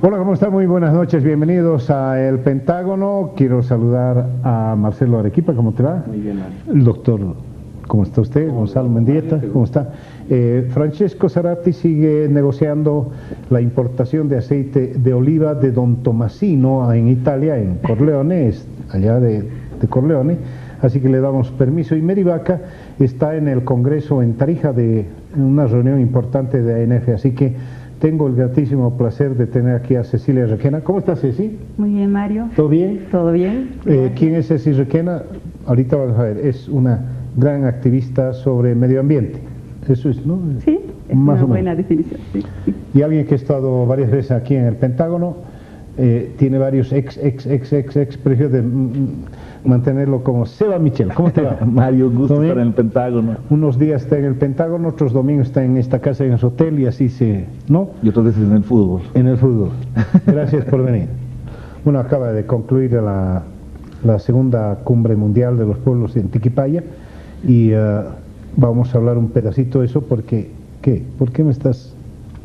Hola, ¿cómo están? Muy buenas noches, bienvenidos a El Pentágono. Quiero saludar a Marcelo Arequipa, ¿cómo te va? Muy bien, Mario. El doctor, ¿cómo está usted? Gonzalo Mendieta, ¿cómo está? Francesco Zarati sigue negociando la importación de aceite de oliva de Don Tomasino en Italia, en Corleone, allá de Corleone, así que le damos permiso. Y Merivaca está en el Congreso en Tarija, en una reunión importante de ANF, así que tengo el gratísimo placer de tener aquí a Cecilia Requena. ¿Cómo estás, Ceci? Muy bien, Mario. ¿Todo bien? Todo bien. ¿Quién es Ceci Requena? Ahorita vamos a ver, es una gran activista sobre medio ambiente. Eso es, ¿no? Sí, es más una buena definición. Sí. Y alguien que ha estado varias veces aquí en el Pentágono, tiene varios prefiero de mantenerlo como Seba Michel. ¿Cómo te va? Mario, gusto estar en el Pentágono. Unos días está en el Pentágono, otros domingos está en esta casa, en el hotel, y así ¿no? Y otras veces en el fútbol. En el fútbol. Gracias por venir. Bueno, acaba de concluir la segunda cumbre mundial de los pueblos en Tiquipaya, y vamos a hablar un pedacito de eso porque, ¿qué? ¿Por qué me estás...?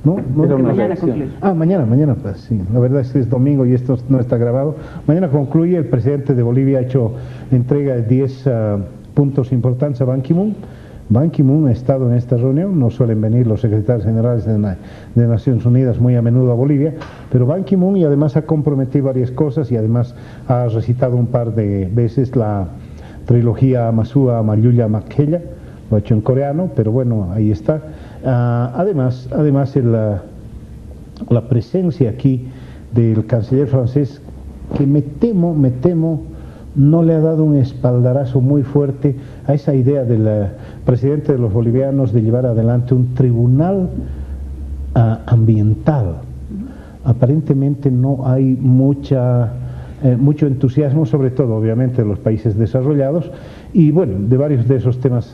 ¿No? Mañana concluye. Mañana, pues sí. La verdad es que es domingo y esto no está grabado. Mañana concluye. El presidente de Bolivia ha hecho entrega de 10 puntos importantes a Ban Ki-moon. Ban Ki-moon ha estado en esta reunión. No suelen venir los secretarios generales de Naciones Unidas muy a menudo a Bolivia, pero Ban Ki-moon, y además ha comprometido varias cosas, y además ha recitado un par de veces la trilogía Masua Mayuya Makheya. Lo ha hecho en coreano, pero bueno, ahí está. Además la presencia aquí del canciller francés, que me temo no le ha dado un espaldarazo muy fuerte a esa idea del presidente de los bolivianos de llevar adelante un tribunal ambiental. Aparentemente no hay mucho entusiasmo, sobre todo obviamente de los países desarrollados, y bueno, de varios de esos temas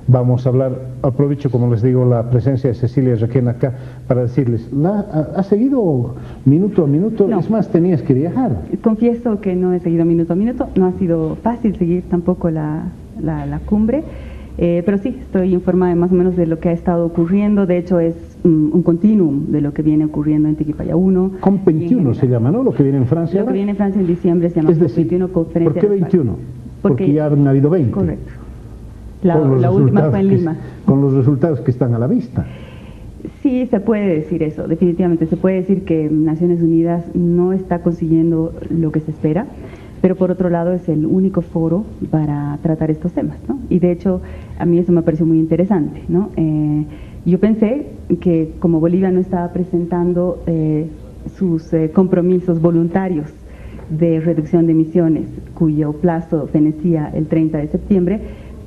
vamos a hablar. Aprovecho, como les digo, la presencia de Cecilia Requena acá para decirles, ¿ha seguido minuto a minuto? No. Es más, tenías que viajar. Confieso que no he seguido minuto a minuto, no ha sido fácil seguir tampoco la cumbre, pero sí, estoy informada más o menos de lo que ha estado ocurriendo. De hecho es un continuum de lo que viene ocurriendo en Tiquipaya 1. COP21 se llama, ¿no? Lo que viene en Francia. Lo que viene en Francia en diciembre se llama COP21, Conferencia. ¿Por qué 21? Porque ya han habido 20. Correcto. La última fue en Lima. Con los resultados que están a la vista. Sí, se puede decir eso, definitivamente. Se puede decir que Naciones Unidas no está consiguiendo lo que se espera, pero por otro lado es el único foro para tratar estos temas, ¿no? Y de hecho, a mí eso me pareció muy interesante, ¿no? Yo pensé que como Bolivia no estaba presentando sus compromisos voluntarios de reducción de emisiones, cuyo plazo fenecía el 30 de septiembre,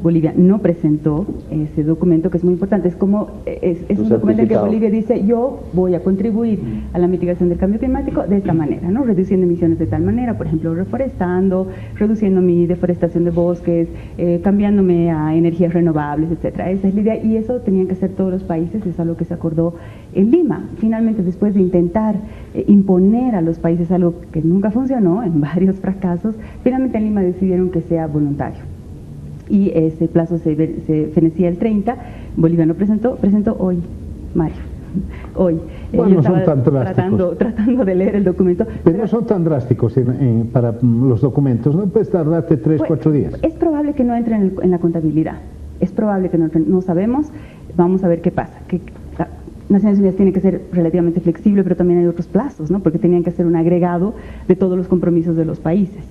Bolivia no presentó ese documento, que es muy importante. Es como es un documento en que Bolivia dice: yo voy a contribuir a la mitigación del cambio climático de esta manera, ¿no? Reduciendo emisiones de tal manera, por ejemplo, reforestando, reduciendo mi deforestación de bosques, cambiándome a energías renovables, etcétera. Esa es la idea, y eso tenían que hacer todos los países. Es algo que se acordó en Lima. Finalmente, después de intentar imponer a los países algo que nunca funcionó, en varios fracasos, finalmente en Lima decidieron que sea voluntario. Y ese plazo se fenecía el 30, Bolivia no presentó hoy, Mario, hoy. Bueno, no son tan drásticos. Tratando de leer el documento. Pero no son tan drásticos para los documentos, ¿no? Puedes tardarte 3, 4 días. Es probable que no entre en la contabilidad, es probable que no sabemos, vamos a ver qué pasa. Naciones Unidas tiene que ser relativamente flexible, pero también hay otros plazos, ¿no? Porque tenían que hacer un agregado de todos los compromisos de los países.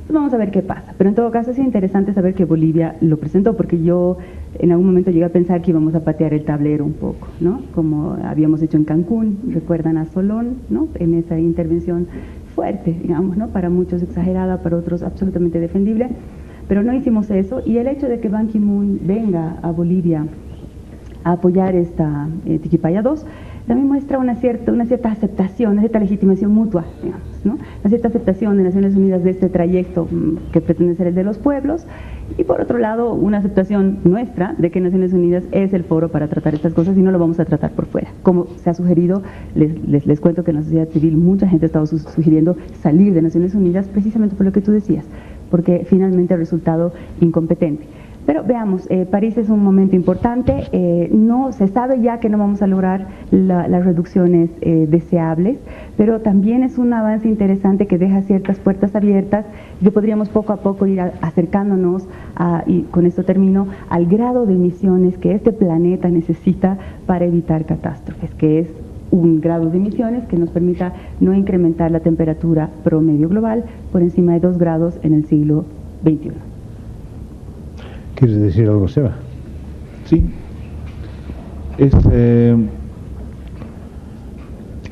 Entonces vamos a ver qué pasa, pero en todo caso es interesante saber que Bolivia lo presentó, porque yo en algún momento llegué a pensar que íbamos a patear el tablero un poco, ¿no? Como habíamos hecho en Cancún, recuerdan a Solón, ¿no? En esa intervención fuerte, digamos, ¿no? Para muchos exagerada, para otros absolutamente defendible, pero no hicimos eso. Y el hecho de que Ban Ki-moon venga a Bolivia a apoyar esta Tiquipaya 2 también muestra una cierta aceptación, una cierta legitimación mutua, digamos, ¿no? Una cierta aceptación de Naciones Unidas de este trayecto que pretende ser el de los pueblos, y por otro lado una aceptación nuestra de que Naciones Unidas es el foro para tratar estas cosas y no lo vamos a tratar por fuera. Como se ha sugerido, les cuento que en la sociedad civil mucha gente ha estado sugiriendo salir de Naciones Unidas precisamente por lo que tú decías, porque finalmente ha resultado incompetente. Pero veamos, París es un momento importante, no se sabe ya que no vamos a lograr las reducciones deseables, pero también es un avance interesante que deja ciertas puertas abiertas y que podríamos poco a poco ir acercándonos, y con esto termino, al grado de emisiones que este planeta necesita para evitar catástrofes, que es un grado de emisiones que nos permita no incrementar la temperatura promedio global por encima de 2 grados en el siglo XXI. ¿Quieres decir algo, Seba? Sí.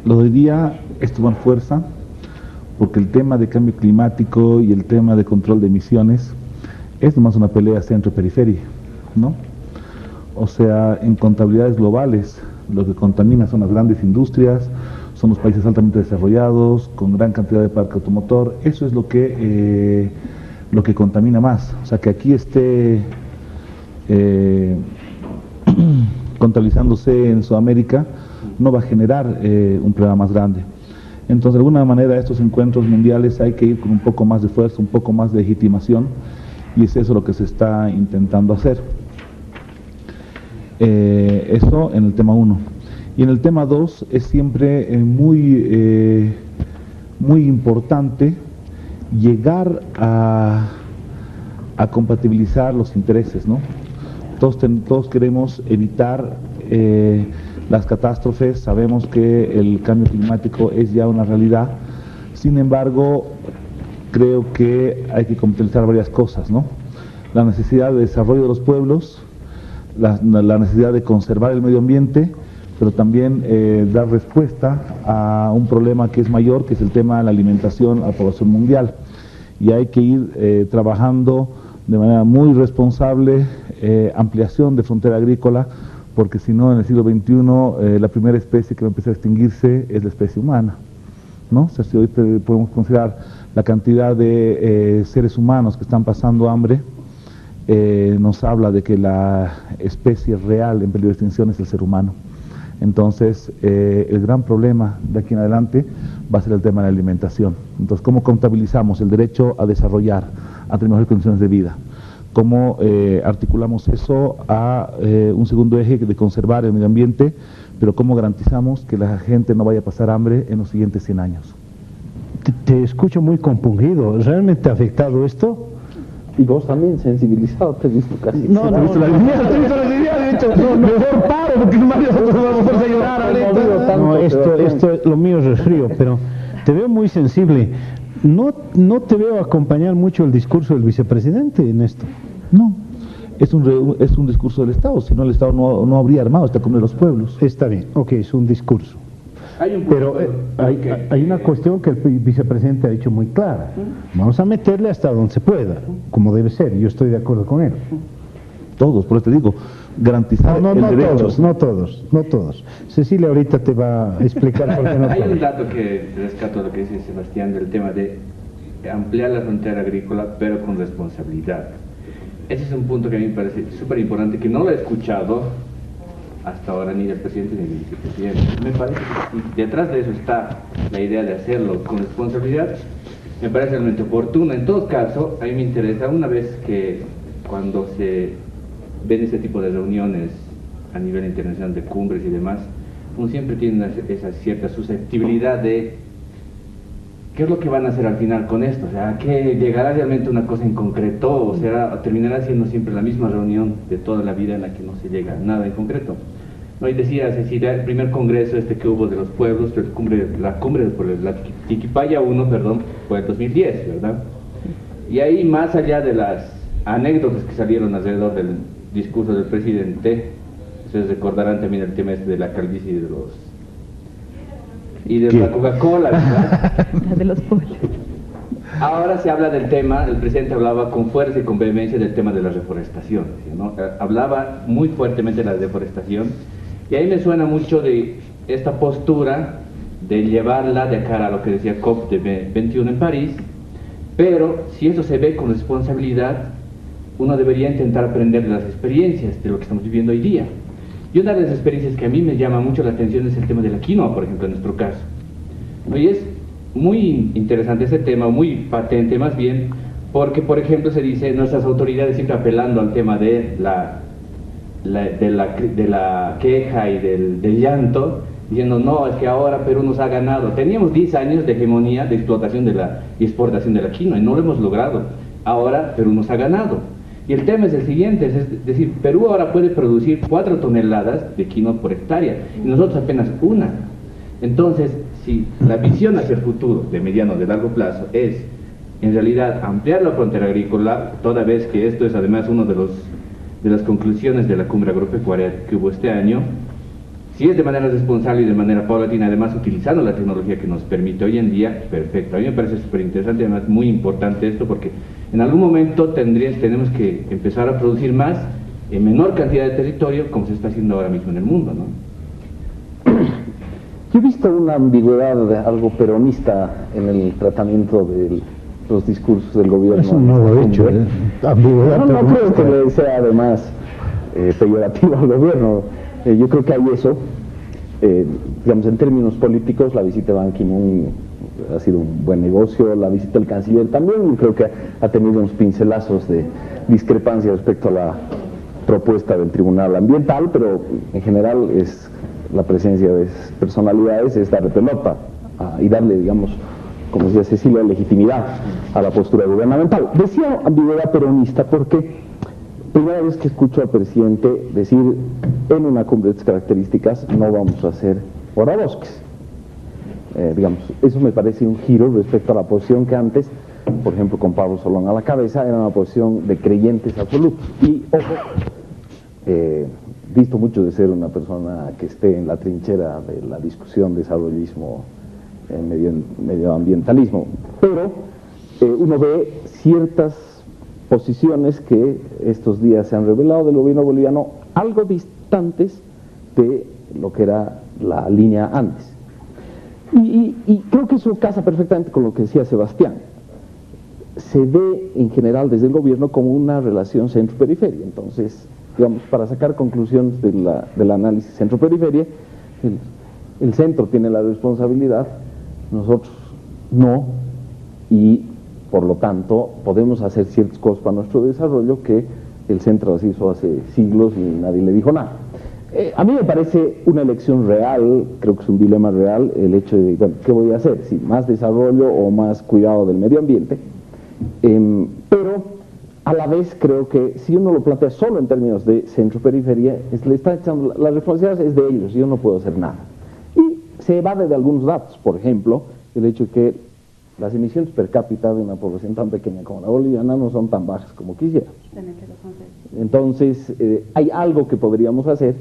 Lo de hoy día es tomar fuerza, porque el tema de cambio climático y el tema de control de emisiones es nomás una pelea centro-periferia, ¿no? O sea, en contabilidades globales, lo que contamina son las grandes industrias, son los países altamente desarrollados, con gran cantidad de parque automotor. Eso es lo que contamina más. O sea, que aquí esté contabilizándose en Sudamérica no va a generar un problema más grande. Entonces, de alguna manera, estos encuentros mundiales hay que ir con un poco más de fuerza, un poco más de legitimación, y es eso lo que se está intentando hacer. Eso en el tema 1. Y en el tema 2 es siempre muy importante llegar a compatibilizar los intereses, ¿no? Todos queremos evitar las catástrofes, sabemos que el cambio climático es ya una realidad, sin embargo, creo que hay que compatibilizar varias cosas, ¿no? La necesidad de desarrollo de los pueblos, la necesidad de conservar el medio ambiente, pero también dar respuesta a un problema que es mayor, que es el tema de la alimentación a la población mundial. Y hay que ir trabajando de manera muy responsable, ampliación de frontera agrícola, porque si no, en el siglo XXI, la primera especie que va a empezar a extinguirse es la especie humana, ¿no? O sea, si hoy podemos considerar la cantidad de seres humanos que están pasando hambre, nos habla de que la especie real en peligro de extinción es el ser humano. Entonces, el gran problema de aquí en adelante va a ser el tema de la alimentación. Entonces, ¿cómo contabilizamos el derecho a desarrollar, a tener mejores condiciones de vida? ¿Cómo articulamos eso a un segundo eje de conservar el medio ambiente, pero cómo garantizamos que la gente no vaya a pasar hambre en los siguientes 100 años? Te escucho muy compungido. ¿Realmente ha afectado esto? Y vos también sensibilizado, te he visto casi. No, te he visto la línea, de hecho, mejor paro, porque nosotros vamos a llorar ahorita. No, esto, lo mío es resfrío, pero te veo muy sensible. No te veo acompañar mucho el discurso del vicepresidente en esto. No, es un discurso del Estado, si no el Estado no habría armado esta Cumbre de los Pueblos. Está bien, ok, es un discurso. Pero hay una cuestión que el vicepresidente ha dicho muy clara. Vamos a meterle hasta donde se pueda, como debe ser, y yo estoy de acuerdo con él. Todos, por eso te digo, garantizar el derecho. No todos. Cecilia ahorita te va a explicar por qué no todos. Hay un dato que rescato lo que dice Sebastián del tema de ampliar la frontera agrícola, pero con responsabilidad. Ese es un punto que a mí me parece súper importante, que no lo he escuchado hasta ahora ni del presidente ni del vicepresidente. Me parece que detrás de eso está la idea de hacerlo con responsabilidad. Me parece realmente oportuno. En todo caso, a mí me interesa, una vez que cuando se ven este tipo de reuniones a nivel internacional de cumbres y demás, uno siempre tiene esa cierta susceptibilidad de qué es lo que van a hacer al final con esto. O sea, que llegará realmente una cosa en concreto, o sea, terminará siendo siempre la misma reunión de toda la vida en la que no se llega a nada en concreto. ¿No? Y decía Cecilia, el primer congreso que hubo de los pueblos, la cumbre de los pueblos, la Tiquipaya 1, perdón, fue en 2010, ¿verdad? Y ahí, más allá de las anécdotas que salieron alrededor del discurso del presidente, ustedes recordarán también el tema de la calvicie y de la Coca-Cola, ¿verdad? La de los pueblos. Ahora se habla del tema, el presidente hablaba con fuerza y con vehemencia del tema de la reforestación, ¿no? Hablaba muy fuertemente de la deforestación, y ahí me suena mucho de esta postura de llevarla de cara a lo que decía COP21 en París, pero si eso se ve con responsabilidad, uno debería intentar aprender de las experiencias de lo que estamos viviendo hoy día. Y una de las experiencias que a mí me llama mucho la atención es el tema de la quinoa, por ejemplo, en nuestro caso. Y es muy interesante ese tema, muy patente más bien, Porque, por ejemplo, se dice, nuestras autoridades siempre apelando al tema de la queja y del llanto, diciendo, no, es que ahora Perú nos ha ganado. Teníamos 10 años de hegemonía, de explotación y exportación de la quinoa, y no lo hemos logrado. Ahora Perú nos ha ganado. Y el tema es el siguiente, es decir, Perú ahora puede producir 4 toneladas de quinoa por hectárea, y nosotros apenas 1. Entonces, si la visión hacia el futuro, de mediano o de largo plazo, es en realidad ampliar la frontera agrícola, toda vez que esto es además uno de las conclusiones de la cumbre agropecuaria que hubo este año, si es de manera responsable y de manera paulatina, además utilizando la tecnología que nos permite hoy en día, perfecto. A mí me parece súper interesante y además muy importante esto, porque en algún momento tenemos que empezar a producir más en menor cantidad de territorio, como se está haciendo ahora mismo en el mundo, ¿no? Yo he visto una ambigüedad de algo peronista en el tratamiento de los discursos del gobierno. Eso no lo he hecho, ambigüedad. No creo que le sea además peyorativo al gobierno. Yo creo que hay eso. Digamos, en términos políticos, la visita de Ban Ki-moon ha sido un buen negocio, la visita del canciller también, y creo que ha tenido unos pincelazos de discrepancia respecto a la propuesta del Tribunal Ambiental, pero en general la presencia de personalidades es darle pelota y darle, digamos, como decía Cecilia, legitimidad a la postura gubernamental. Decía ambigüedad peronista porque primera vez que escucho al presidente decir en una cumbre de estas características no vamos a hacer horabosques. Digamos, eso me parece un giro respecto a la posición que antes, por ejemplo, con Pablo Solón a la cabeza, era una posición de creyentes absolutos. Y, ojo, visto mucho de ser una persona que esté en la trinchera de la discusión desarrollismo, medioambientalismo, pero uno ve ciertas posiciones que estos días se han revelado del gobierno boliviano algo distantes de lo que era la línea antes. Y creo que eso casa perfectamente con lo que decía Sebastián. Se ve en general desde el gobierno como una relación centro-periferia. Entonces, digamos, para sacar conclusiones del análisis centro-periferia, el centro tiene la responsabilidad, nosotros no, y por lo tanto podemos hacer ciertas cosas para nuestro desarrollo que el centro las hizo hace siglos y nadie le dijo nada. A mí me parece una elección real, creo que es un dilema real, el hecho de, bueno, ¿qué voy a hacer? Si más desarrollo o más cuidado del medio ambiente, pero a la vez creo que si uno lo plantea solo en términos de centro-periferia, le está echando, la responsabilidad es de ellos, yo no puedo hacer nada. Y se evade de algunos datos, por ejemplo, el hecho de que las emisiones per cápita de una población tan pequeña como la boliviana no son tan bajas como quisiéramos. Entonces, hay algo que podríamos hacer,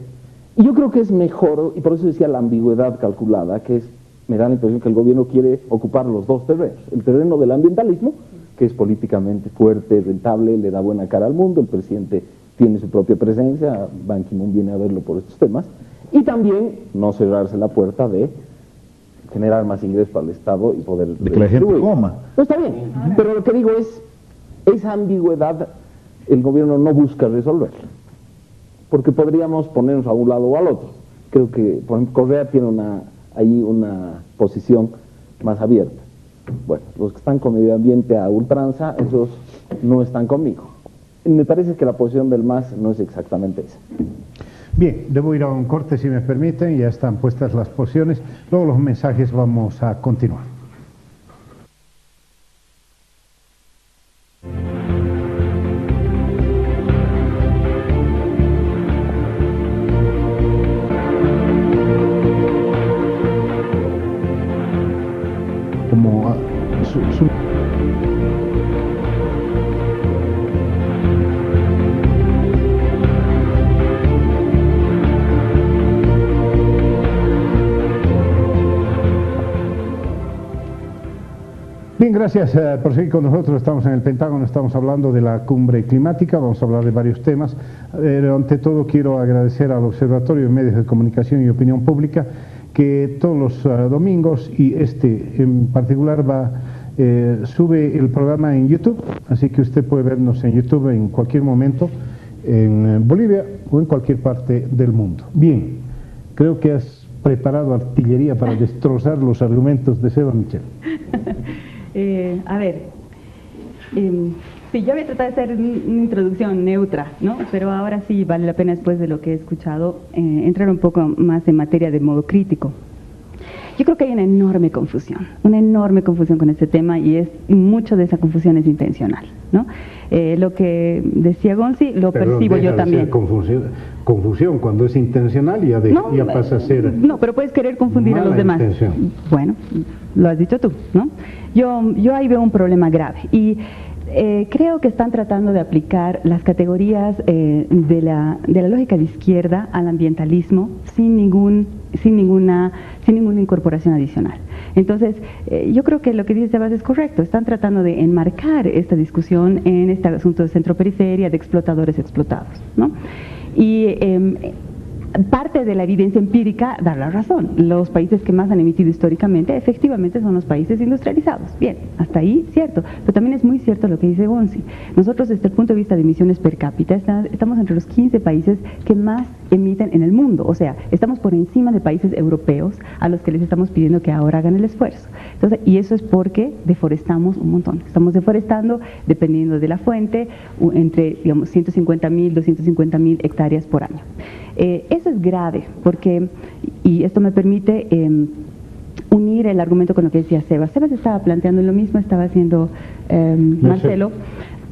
y yo creo que es mejor, y por eso decía la ambigüedad calculada, que me da la impresión que el gobierno quiere ocupar los dos terrenos, el terreno del ambientalismo, que es políticamente fuerte, rentable, le da buena cara al mundo, el presidente tiene su propia presencia, Ban Ki-moon viene a verlo por estos temas, y también no cerrarse la puerta de generar más ingresos para el Estado y poder... De que la gente coma. No, está bien, pero lo que digo es, esa ambigüedad el gobierno no busca resolverla, porque podríamos ponernos a un lado o al otro. Creo que, por ejemplo, Correa tiene ahí una posición más abierta. Bueno, los que están con medio ambiente a ultranza, esos no están conmigo. Me parece que la posición del MAS no es exactamente esa. Bien, debo ir a un corte si me permiten, ya están puestas las posiciones, luego los mensajes vamos a continuar. Como Bien, gracias por seguir con nosotros. Estamos en el Pentágono, estamos hablando de la cumbre climática, vamos a hablar de varios temas. Pero ante todo quiero agradecer al Observatorio de Medios de Comunicación y Opinión Pública que todos los domingos, y este en particular sube el programa en YouTube, así que usted puede vernos en YouTube en cualquier momento, en Bolivia o en cualquier parte del mundo. Bien, creo que has preparado artillería para destrozar los argumentos de Seba Michel. A ver, Sí, yo había tratado de hacer una introducción neutra, ¿no? Pero ahora sí vale la pena, después de lo que he escuchado, entrar un poco más en materia de modo crítico. Yo creo que hay una enorme confusión con este tema, y mucho de esa confusión es intencional, ¿no? Lo que decía Gonzi lo percibo yo también. Confusión cuando es intencional ya pasa a ser. No, pero puedes querer confundir a los demás. Intención. Bueno, lo has dicho tú, ¿no? Yo ahí veo un problema grave, y creo que están tratando de aplicar las categorías de la lógica de izquierda al ambientalismo sin ninguna incorporación adicional. Entonces, yo creo que lo que dice Sebas es correcto. Están tratando de enmarcar esta discusión en este asunto de centro-periferia, de explotadores explotados, ¿no? Y parte de la evidencia empírica da la razón. Los países que más han emitido históricamente efectivamente son los países industrializados. Bien, hasta ahí cierto, pero también es muy cierto lo que dice Gonzi. Nosotros, desde el punto de vista de emisiones per cápita, estamos entre los 15 países que más emiten en el mundo. O sea, estamos por encima de países europeos a los que les estamos pidiendo que ahora hagan el esfuerzo. Entonces, y eso es porque deforestamos un montón. Estamos deforestando, dependiendo de la fuente, entre, digamos, 150.000, 250.000 hectáreas por año. Eso es grave, porque, y esto me permite unir el argumento con lo que decía Sebas. Sebas estaba planteando lo mismo, estaba haciendo Marcelo,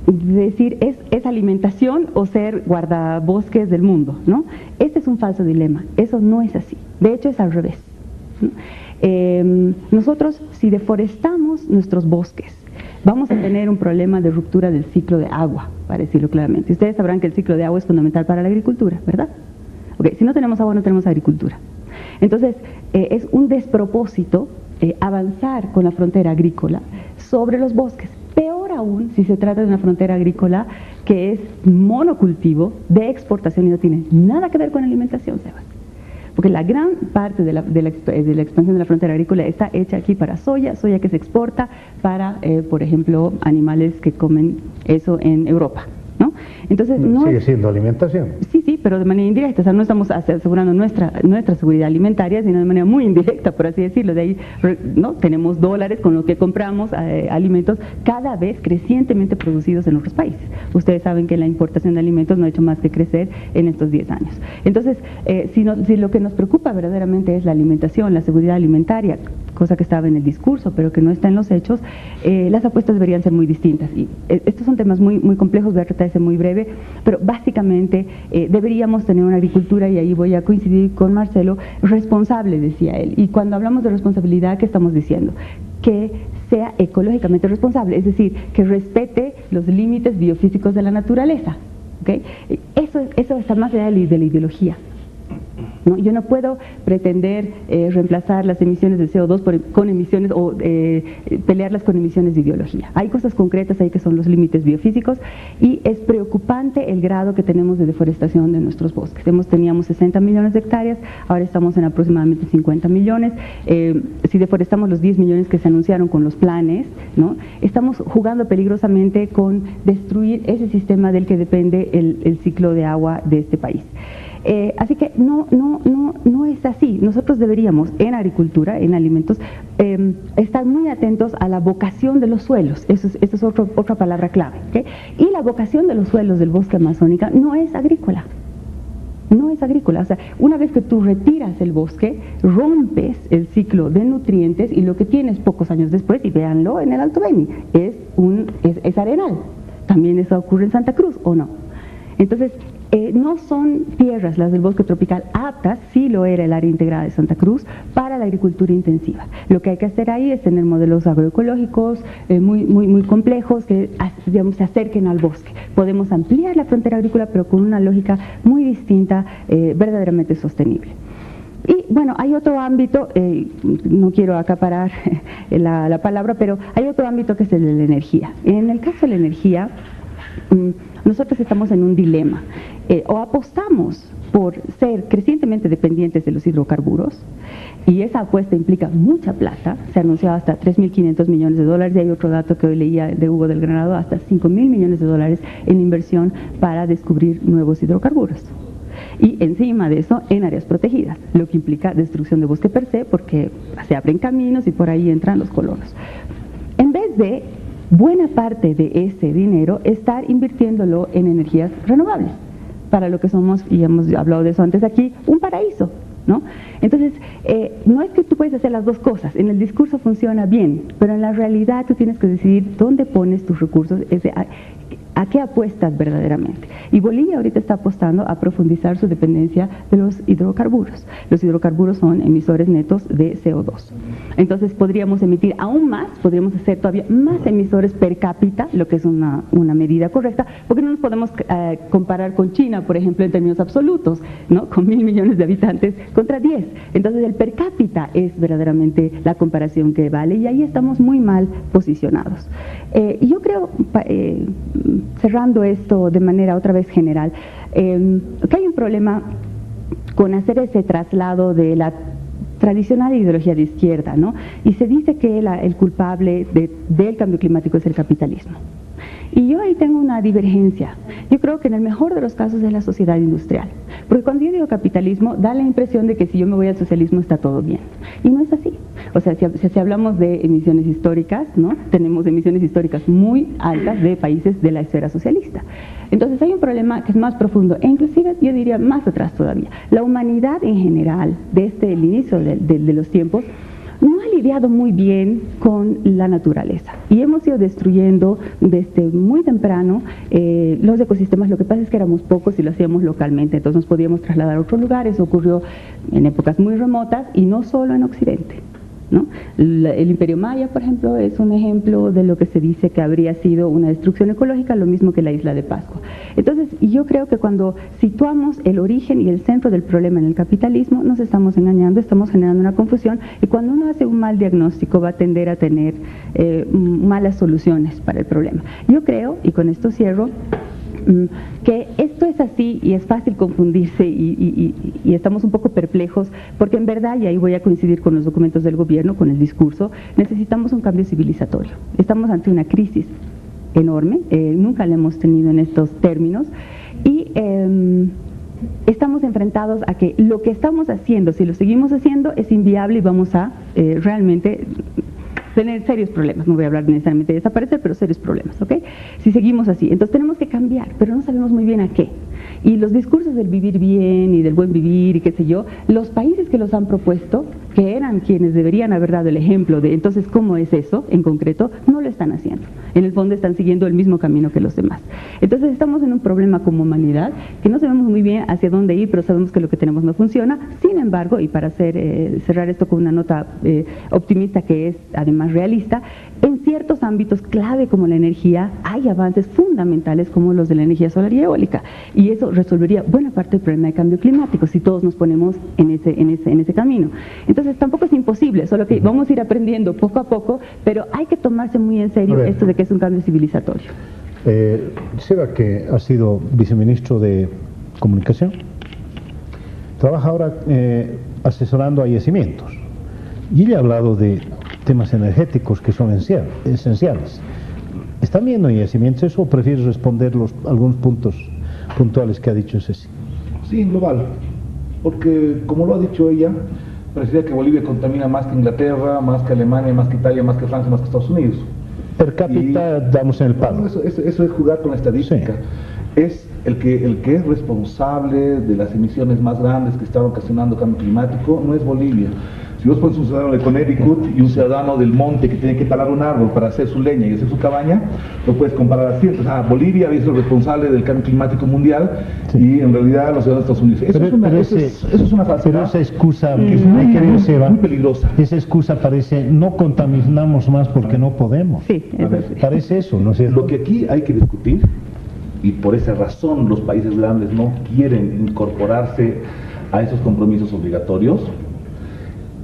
decir, ¿es alimentación o ser guardabosques del mundo, ¿no? Este es un falso dilema, eso no es así, de hecho es al revés, ¿no? Nosotros, si deforestamos nuestros bosques, vamos a tener un problema de ruptura del ciclo de agua, para decirlo claramente. Ustedes sabrán que el ciclo de agua es fundamental para la agricultura, ¿verdad? Okay, si no tenemos agua, no tenemos agricultura. Entonces, es un despropósito avanzar con la frontera agrícola sobre los bosques. Peor aún si se trata de una frontera agrícola que es monocultivo, de exportación, y no tiene nada que ver con alimentación, Sebas. Porque la gran parte de la expansión de la frontera agrícola está hecha aquí para soya que se exporta para, por ejemplo, animales que comen eso en Europa, ¿no? Entonces, no sigue siendo alimentación. Sí, pero de manera indirecta. O sea, no estamos asegurando nuestra seguridad alimentaria, sino de manera muy indirecta, por así decirlo. De ahí, ¿no? Tenemos dólares con los que compramos alimentos cada vez crecientemente producidos en otros países. Ustedes saben que la importación de alimentos no ha hecho más que crecer en estos 10 años. Entonces, si lo que nos preocupa verdaderamente es la alimentación, la seguridad alimentaria, cosa que estaba en el discurso, pero que no está en los hechos, las apuestas deberían ser muy distintas. Y estos son temas muy, muy complejos, voy a tratar de ser muy breve, pero básicamente deberíamos tener una agricultura, y ahí voy a coincidir con Marcelo, responsable, decía él. Y cuando hablamos de responsabilidad, ¿qué estamos diciendo? Que sea ecológicamente responsable, es decir, que respete los límites biofísicos de la naturaleza, ¿okay? Eso está más allá de la ideología, ¿no? Yo no puedo pretender reemplazar las emisiones de CO2 con emisiones o pelearlas con emisiones de ideología. Hay cosas concretas ahí que son los límites biofísicos, y es preocupante el grado que tenemos de deforestación de nuestros bosques. Teníamos 60 millones de hectáreas, ahora estamos en aproximadamente 50 millones. Si deforestamos los 10 millones que se anunciaron con los planes, ¿no? Estamos jugando peligrosamente con destruir ese sistema del que depende el ciclo de agua de este país. Así que no es así. Nosotros deberíamos, en agricultura, en alimentos, estar muy atentos a la vocación de los suelos. Esa es otra palabra clave, ¿okay? Y la vocación de los suelos del bosque amazónico no es agrícola. No es agrícola. O sea, una vez que tú retiras el bosque, rompes el ciclo de nutrientes, y lo que tienes pocos años después, y véanlo en el Alto Beni, es arenal. También eso ocurre en Santa Cruz, ¿o no? Entonces, no son tierras, las del bosque tropical, aptas, sí lo era el área integrada de Santa Cruz, para la agricultura intensiva. Lo que hay que hacer ahí es tener modelos agroecológicos muy complejos que, digamos, se acerquen al bosque. Podemos ampliar la frontera agrícola, pero con una lógica muy distinta, verdaderamente sostenible. Y bueno, hay otro ámbito, no quiero acaparar la palabra, pero hay otro ámbito que es el de la energía. En el caso de la energía, nosotros estamos en un dilema. O apostamos por ser crecientemente dependientes de los hidrocarburos, y esa apuesta implica mucha plata. Se ha anunciado hasta 3.500 millones de dólares, y hay otro dato que hoy leía de Hugo del Granado, hasta 5.000 millones de dólares en inversión para descubrir nuevos hidrocarburos. Y encima de eso, en áreas protegidas, lo que implica destrucción de bosque per se, porque se abren caminos y por ahí entran los colonos. En vez de buena parte de ese dinero estar invirtiéndolo en energías renovables, para lo que somos, y hemos hablado de eso antes aquí, un paraíso, ¿no? Entonces, no es que tú puedes hacer las dos cosas, en el discurso funciona bien, pero en la realidad tú tienes que decidir dónde pones tus recursos, a qué apuestas verdaderamente. Y Bolivia ahorita está apostando a profundizar su dependencia de los hidrocarburos. Los hidrocarburos son emisores netos de CO2. Entonces podríamos emitir aún más, podríamos hacer todavía más emisores per cápita, lo que es una medida correcta, porque no nos podemos comparar con China, por ejemplo, en términos absolutos, ¿no? Con 1.000 millones de habitantes contra 10. Entonces el per cápita es verdaderamente la comparación que vale, y ahí estamos muy mal posicionados. Y yo creo, cerrando esto de manera otra vez general, que hay un problema con hacer ese traslado de la tradicional ideología de izquierda, ¿no? Y se dice que el culpable del cambio climático es el capitalismo. Y yo ahí tengo una divergencia. Yo creo que en el mejor de los casos es la sociedad industrial. Porque cuando yo digo capitalismo, da la impresión de que si yo me voy al socialismo está todo bien. Y no es así. O sea, si hablamos de emisiones históricas, ¿no? Tenemos emisiones históricas muy altas de países de la esfera socialista. Entonces hay un problema que es más profundo, e inclusive yo diría más atrás todavía. La humanidad en general, desde el inicio de los tiempos, no ha lidiado muy bien con la naturaleza y hemos ido destruyendo desde muy temprano los ecosistemas. Lo que pasa es que éramos pocos y lo hacíamos localmente, entonces nos podíamos trasladar a otros lugares. Ocurrió en épocas muy remotas y no solo en Occidente, ¿no? El Imperio Maya, por ejemplo, es un ejemplo de lo que se dice que habría sido una destrucción ecológica, lo mismo que la isla de Pascua. Entonces, yo creo que cuando situamos el origen y el centro del problema en el capitalismo, nos estamos engañando, estamos generando una confusión, y cuando uno hace un mal diagnóstico va a tender a tener malas soluciones para el problema. Yo creo, y con esto cierro, que esto es así y es fácil confundirse y estamos un poco perplejos, porque en verdad, y ahí voy a coincidir con los documentos del gobierno, con el discurso, necesitamos un cambio civilizatorio. Estamos ante una crisis enorme, nunca la hemos tenido en estos términos, y estamos enfrentados a que lo que estamos haciendo, si lo seguimos haciendo, es inviable y vamos a realmente tener serios problemas. No voy a hablar necesariamente de desaparecer, pero serios problemas, ¿ok? Si seguimos así. Entonces tenemos que cambiar, pero no sabemos muy bien a qué. Y los discursos del vivir bien y del buen vivir y qué sé yo, los países que los han propuesto, que eran quienes deberían haber dado el ejemplo de entonces cómo es eso en concreto, no lo están haciendo. En el fondo están siguiendo el mismo camino que los demás. Entonces estamos en un problema como humanidad que no sabemos muy bien hacia dónde ir, pero sabemos que lo que tenemos no funciona. Sin embargo, y para cerrar esto con una nota optimista que es además realista, en ciertos ámbitos clave como la energía hay avances fundamentales como los de la energía solar y eólica, y eso resolvería buena parte del problema de cambio climático si todos nos ponemos en ese camino. Entonces tampoco es imposible, solo que vamos a ir aprendiendo poco a poco, pero hay que tomarse muy en serio esto de que es un cambio civilizatorio. Seba, que ha sido viceministro de Comunicación, trabaja ahora asesorando a yacimientos, y ella ha hablado de temas energéticos que son esenciales. ¿Están viendo yacimientos eso o prefieres responder algunos puntos puntuales que ha dicho Ceci? Sí, en global, porque como lo ha dicho ella, parecería que Bolivia contamina más que Inglaterra, más que Alemania, más que Italia, más que Francia, más que Estados Unidos. Per cápita damos en el palo. Eso es jugar con la estadística. Sí. Es el que es responsable de las emisiones más grandes que están ocasionando cambio climático, no es Bolivia. Si vos pones un ciudadano de Connecticut y un ciudadano del monte que tiene que talar un árbol para hacer su leña y hacer su cabaña, lo puedes comparar así. Entonces, Bolivia es el responsable del cambio climático mundial, sí, y en realidad los ciudadanos de Estados Unidos. Eso es una falsedad. Pero esa excusa, muy peligrosa. Esa excusa parece, no contaminamos más porque no podemos. Sí, parece eso, ¿no es cierto? Lo que aquí hay que discutir, y por esa razón los países grandes no quieren incorporarse a esos compromisos obligatorios,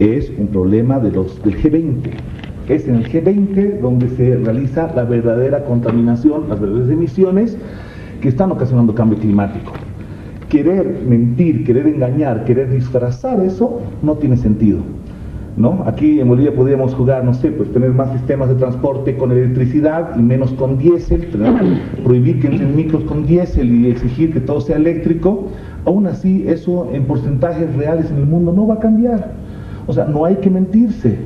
es un problema del G20. Es en el G20 donde se realiza la verdadera contaminación, las verdaderas emisiones que están ocasionando cambio climático. Querer mentir, querer engañar, querer disfrazar eso no tiene sentido, ¿no? Aquí en Bolivia podríamos jugar, no sé, pues tener más sistemas de transporte con electricidad y menos con diésel, prohibir que entren micros con diésel y exigir que todo sea eléctrico. Aún así, eso en porcentajes reales en el mundo no va a cambiar. O sea, no hay que mentirse.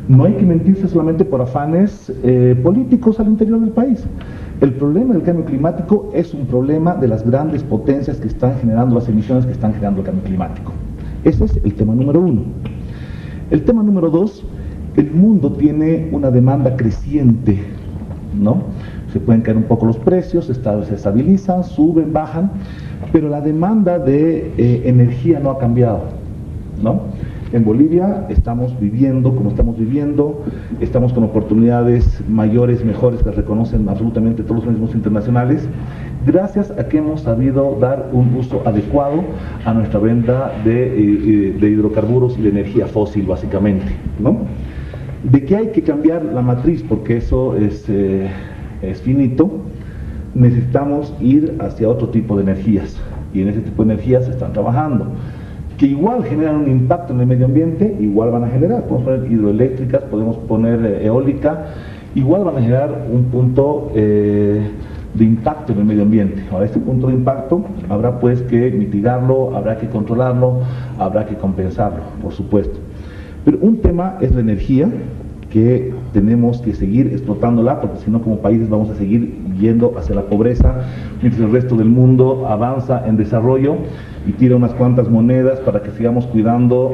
No hay que mentirse solamente por afanes políticos al interior del país. El problema del cambio climático es un problema de las grandes potencias que están generando las emisiones que están generando el cambio climático. Ese es el tema número uno. El tema número dos, el mundo tiene una demanda creciente, ¿no? Se pueden caer un poco los precios, se estabilizan, suben, bajan, pero la demanda de energía no ha cambiado, ¿no? En Bolivia estamos viviendo como estamos viviendo, estamos con oportunidades mayores, mejores, que reconocen absolutamente todos los organismos internacionales, gracias a que hemos sabido dar un uso adecuado a nuestra venta de hidrocarburos y de energía fósil, básicamente, ¿no? De que hay que cambiar la matriz, porque eso es finito, necesitamos ir hacia otro tipo de energías, y en ese tipo de energías se están trabajando, que igual generan un impacto en el medio ambiente, igual van a generar, podemos poner hidroeléctricas, podemos poner eólica, igual van a generar un punto de impacto en el medio ambiente. Ahora, este punto de impacto habrá pues que mitigarlo, habrá que controlarlo, habrá que compensarlo, por supuesto. Pero un tema es la energía, que tenemos que seguir explotándola, porque si no, como países vamos a seguir yendo hacia la pobreza, mientras el resto del mundo avanza en desarrollo y tira unas cuantas monedas para que sigamos cuidando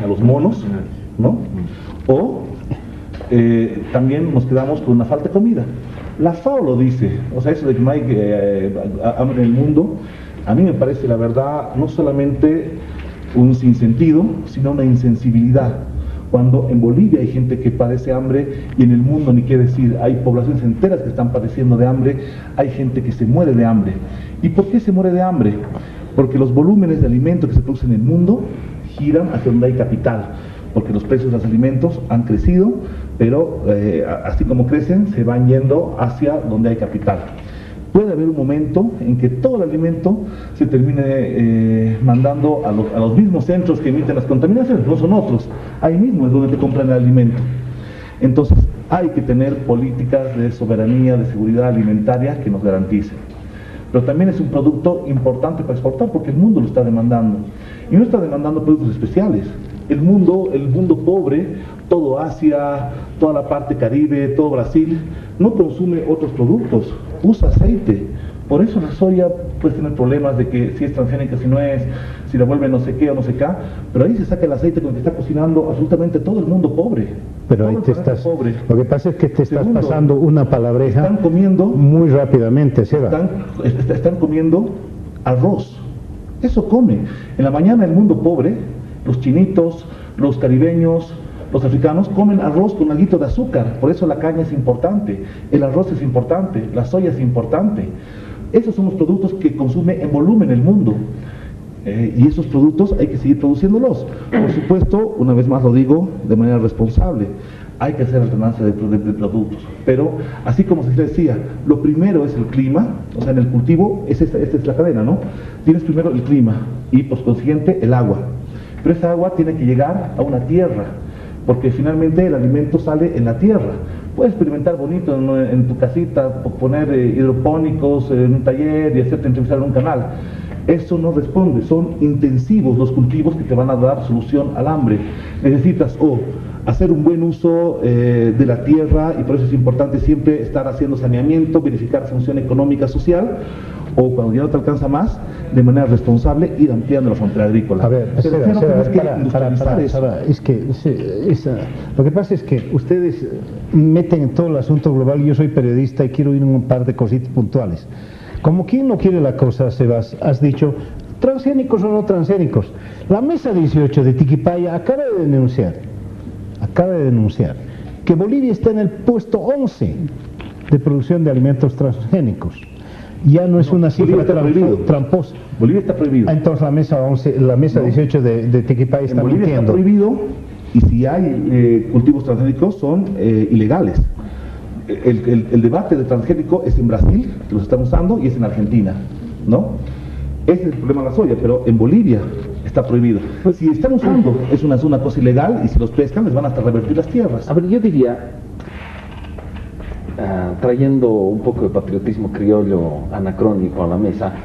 a los monos, ¿no? O también nos quedamos con una falta de comida. La FAO lo dice, o sea, eso de que no hay hambre en el mundo, a mí me parece, la verdad, no solamente un sinsentido, sino una insensibilidad. Cuando en Bolivia hay gente que padece hambre y en el mundo, ni qué decir, hay poblaciones enteras que están padeciendo de hambre, hay gente que se muere de hambre. ¿Y por qué se muere de hambre? Porque los volúmenes de alimentos que se producen en el mundo giran hacia donde hay capital, porque los precios de los alimentos han crecido, pero así como crecen, se van yendo hacia donde hay capital. Puede haber un momento en que todo el alimento se termine mandando a los mismos centros que emiten las contaminaciones, no son otros, ahí mismo es donde te compran el alimento. Entonces hay que tener políticas de soberanía, de seguridad alimentaria que nos garanticen. Pero también es un producto importante para exportar porque el mundo lo está demandando. Y no está demandando productos especiales. El mundo pobre, todo Asia, toda la parte Caribe, todo Brasil, no consume otros productos, usa aceite. Por eso la soya puede tener problemas de que si es transgénica, si no es, si la vuelve no sé qué o no sé qué, pero ahí se saca el aceite con el que está cocinando absolutamente todo el mundo pobre. Pero ahí te estás, pobre. Lo que pasa es que te estás pasando una palabreja están comiendo, muy rápidamente, Seba. Están comiendo arroz, eso come. En la mañana el mundo pobre, los chinitos, los caribeños, los africanos comen arroz con alguito de azúcar, por eso la caña es importante, el arroz es importante, la soya es importante. Esos son los productos que consume en volumen el mundo. Y esos productos hay que seguir produciéndolos. Por supuesto, una vez más lo digo de manera responsable, hay que hacer alternancia de productos. Pero, así como se decía, lo primero es el clima, o sea, en el cultivo, esta es la cadena, ¿no? Tienes primero el clima y, por consiguiente, el agua. Pero esa agua tiene que llegar a una tierra, porque finalmente el alimento sale en la tierra. Puedes experimentar bonito en tu casita, poner hidropónicos en un taller y hacerte entrevistar en un canal. Eso no responde, son intensivos los cultivos que te van a dar solución al hambre. Necesitas hacer un buen uso de la tierra, y por eso es importante siempre estar haciendo saneamiento, verificar función económica, social, o cuando ya no te alcanza más, de manera responsable, ir ampliando la frontera agrícola. A ver, lo que pasa es que ustedes meten en todo el asunto global. Yo soy periodista y quiero ir en un par de cositas puntuales. Como quien no quiere la cosa, Sebas, has dicho, transgénicos o no transgénicos. La mesa 18 de Tiquipaya acaba de denunciar que Bolivia está en el puesto 11 de producción de alimentos transgénicos. Ya no es una cifra tramposa. Bolivia está prohibido. Entonces la mesa 18 de Tiquipaya está Bolivia mintiendo. Está prohibido, y si hay cultivos transgénicos son ilegales. El debate de transgénico es en Brasil, que los están usando, y es en Argentina, ¿no? Ese es el problema de la soya, pero en Bolivia está prohibido. Si están usando, es una cosa ilegal, y si los pescan, les van hasta revertir las tierras. A ver, yo diría, trayendo un poco de patriotismo criollo anacrónico a la mesa,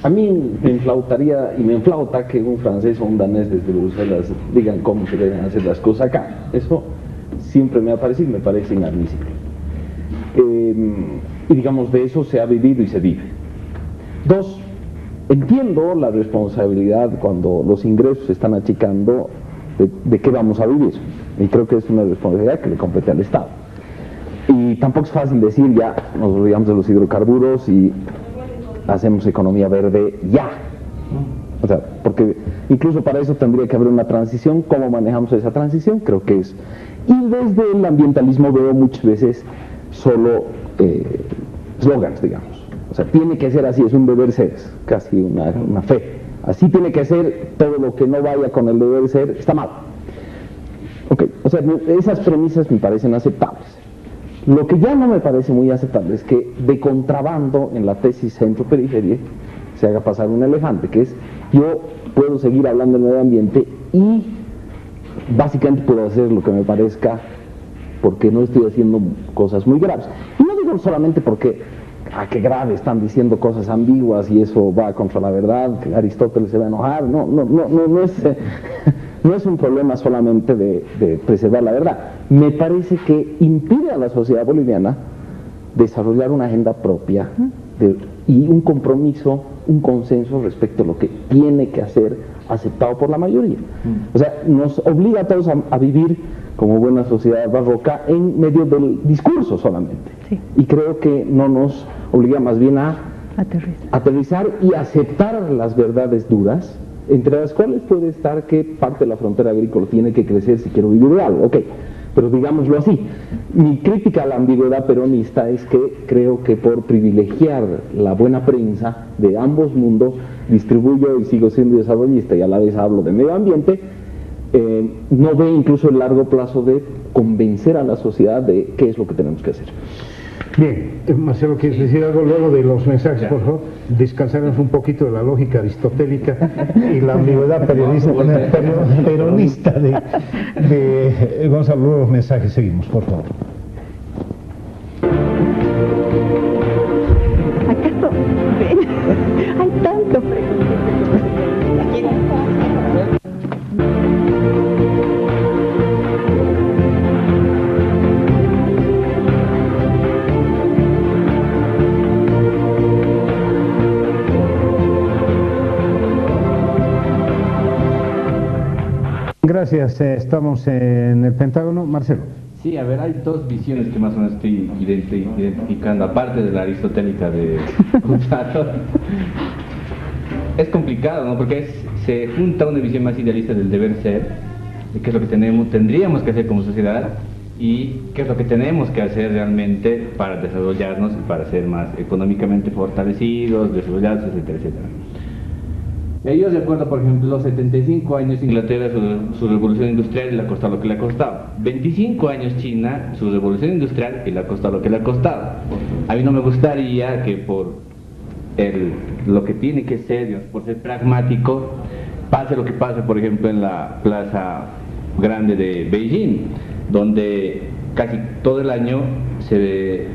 A mí me inflautaría y me inflauta que un francés o un danés desde Bruselas digan cómo se deben hacer las cosas acá. Eso siempre me ha parecido y me parece inadmisible. Y digamos, de eso se ha vivido y se vive. Dos, entiendo la responsabilidad cuando los ingresos se están achicando de qué vamos a vivir. Y creo que es una responsabilidad que le compete al Estado. Y tampoco es fácil decir ya nos olvidamos de los hidrocarburos y hacemos economía verde ya. O sea, porque incluso para eso tendría que haber una transición. ¿Cómo manejamos esa transición? Creo que es. Y desde el ambientalismo veo muchas veces solo slogans, digamos. O sea, tiene que ser así, es un deber ser, es casi una fe. Así tiene que ser, todo lo que no vaya con el deber ser está mal. Ok, o sea, esas premisas me parecen aceptables. Lo que ya no me parece muy aceptable es que de contrabando en la tesis centro-periferia se haga pasar un elefante, que es yo puedo seguir hablando del medio ambiente y básicamente puedo hacer lo que me parezca porque no estoy haciendo cosas muy graves. Y no digo solamente porque, qué grave, están diciendo cosas ambiguas y eso va contra la verdad, que Aristóteles se va a enojar, no es un problema solamente de preservar la verdad. Me parece que impide a la sociedad boliviana desarrollar una agenda propia y un compromiso, un consenso respecto a lo que tiene que hacer aceptado por la mayoría. O sea, nos obliga a todos a vivir como buena sociedad barroca en medio del discurso solamente. Sí. Y creo que no nos obliga más bien a Aterrizar. y aceptar las verdades duras, entre las cuales puede estar que parte de la frontera agrícola tiene que crecer si quiero vivir de algo, ok, pero digámoslo así. Mi crítica a la ambigüedad peronista es que creo que por privilegiar la buena prensa de ambos mundos, distribuyo y sigo siendo desarrollista y a la vez hablo de medio ambiente, no ve incluso el largo plazo de convencer a la sociedad de qué es lo que tenemos que hacer. Bien, Marcelo, ¿quieres decir algo luego de los mensajes, por favor? Descansarnos un poquito de la lógica aristotélica y la ambigüedad peronista de Gonzalo. Luego los mensajes, seguimos, por favor. ¿Acaso hay tanto Gracias, estamos en el Pentágono. Marcelo. Sí, a ver, hay dos visiones que más o menos estoy identificando, aparte de la aristotélica de Gonzalo. Es complicado, ¿no? Porque se junta una visión más idealista del deber ser, de qué es lo que tendríamos que hacer como sociedad y qué es lo que tenemos que hacer realmente para desarrollarnos y para ser más económicamente fortalecidos, desarrollados, etcétera, etcétera. Yo recuerdo, por ejemplo, los 75 años Inglaterra, su revolución industrial y le ha costado lo que le ha costado. 25 años China, su revolución industrial y le ha costado lo que le ha costado. A mí no me gustaría que por lo que tiene que ser, Dios, por ser pragmático, pase lo que pase, por ejemplo, en la plaza grande de Beijing, donde casi todo el año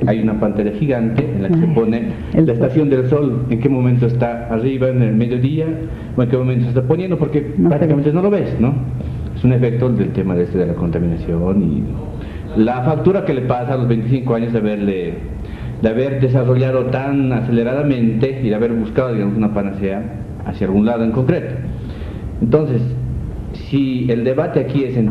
hay una pantalla gigante en la que se pone la estación del sol, en qué momento está arriba, en el mediodía, o en qué momento se está poniendo, porque prácticamente no lo ves, ¿no? Es un efecto del tema de la contaminación y la factura que le pasa a los 25 años de haber desarrollado tan aceleradamente y de haber buscado, digamos, una panacea hacia algún lado en concreto. Entonces, si el debate aquí es si